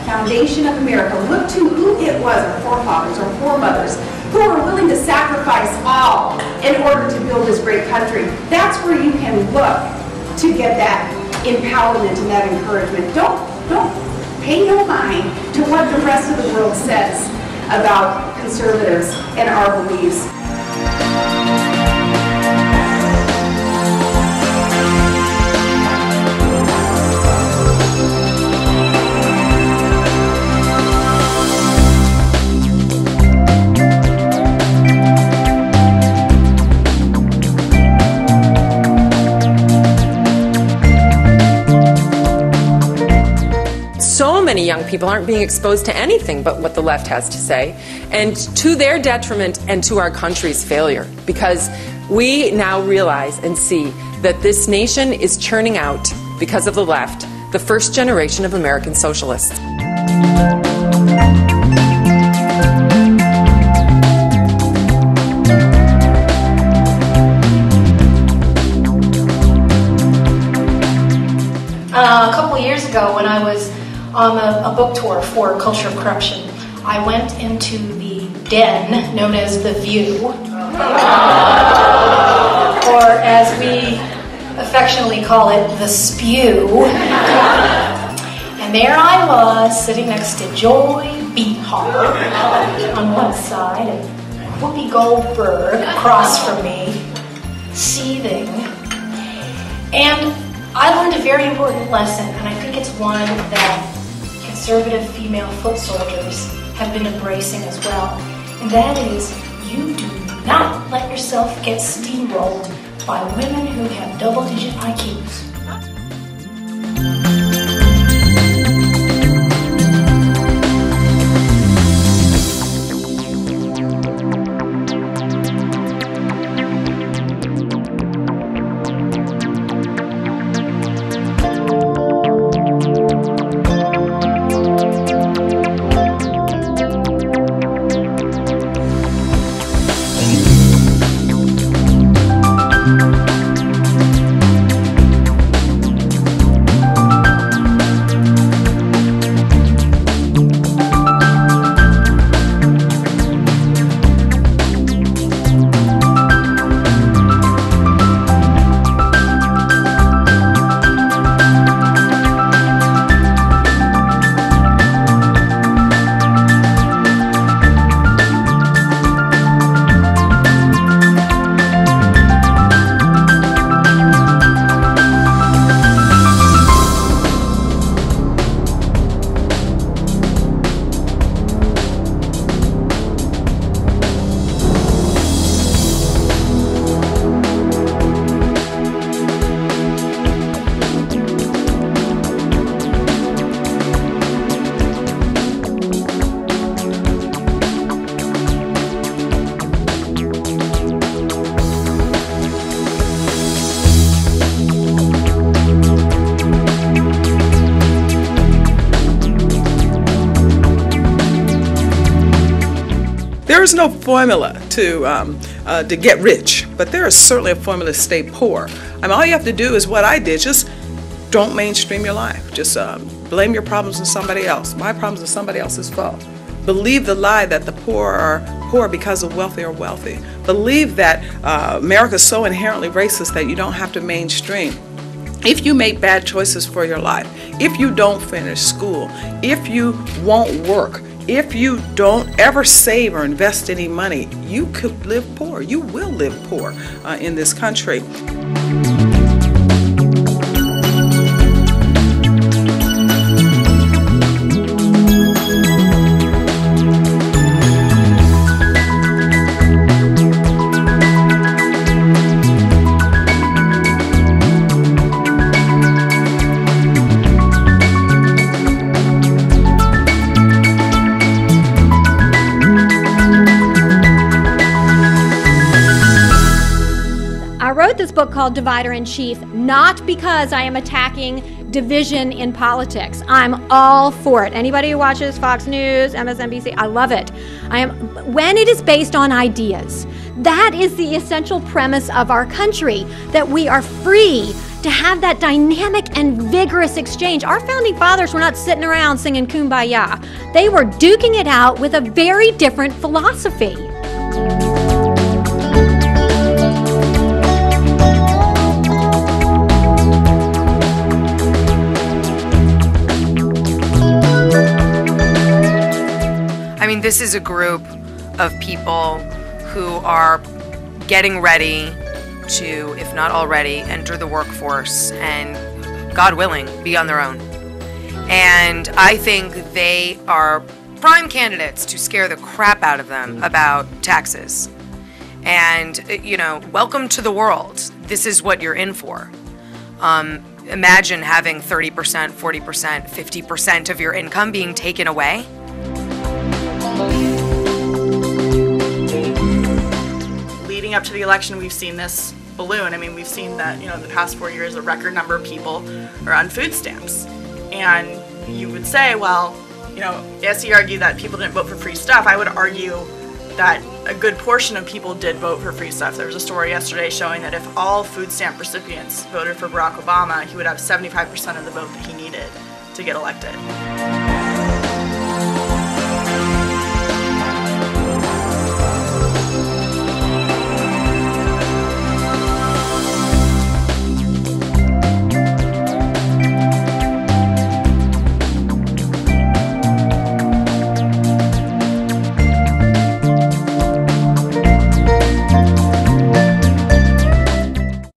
Foundation of America. Look to who it was, our forefathers, our foremothers, who were willing to sacrifice all in order to build this great country. That's where you can look to get that empowerment and that encouragement. Don't pay no mind to what the rest of the world says about conservatives and our beliefs. So many young people aren't being exposed to anything but what the left has to say, and to their detriment and to our country's failure, because we now realize and see that this nation is churning out, because of the left, the first generation of American socialists. A couple years ago, when I was on a book tour for Culture of Corruption, I went into the den known as The View, or as we affectionately call it, The Spew. And there I was, sitting next to Joy Behar on one side, and Whoopi Goldberg across from me, seething. And I learned a very important lesson, and I think it's one that conservative female foot soldiers have been embracing as well. And that is, you do not let yourself get steamrolled by women who have double-digit IQs. There is no formula to get rich, but there is certainly a formula to stay poor. I mean, all you have to do is what I did: just don't mainstream your life. Just blame your problems on somebody else. My problems are somebody else's fault. Believe the lie that the poor are poor because the wealthy are wealthy. Believe that America is so inherently racist that you don't have to mainstream. If you make bad choices for your life, if you don't finish school, if you won't work, if you don't ever save or invest any money, you could live poor. You will live poor in this country. This book called Divider in Chief, not because I am attacking division in politics. I'm all for it. Anybody who watches Fox News, MSNBC, I love it. When it is based on ideas. That is the essential premise of our country, that we are free to have that dynamic and vigorous exchange. Our founding fathers were not sitting around singing Kumbaya. They were duking it out with a very different philosophy. I mean, this is a group of people who are getting ready to, if not already, enter the workforce and, God willing, be on their own. And I think they are prime candidates to scare the crap out of them about taxes. And, you know, welcome to the world. This is what you're in for. Imagine having 30%, 40%, 50% of your income being taken away. Leading up to the election, we've seen this balloon. I mean, we've seen that, you know, the past 4 years, a record number of people are on food stamps. And you would say, well, you know, yes, you argue that people didn't vote for free stuff. I would argue that a good portion of people did vote for free stuff. There was a story yesterday showing that if all food stamp recipients voted for Barack Obama, he would have 75% of the vote that he needed to get elected.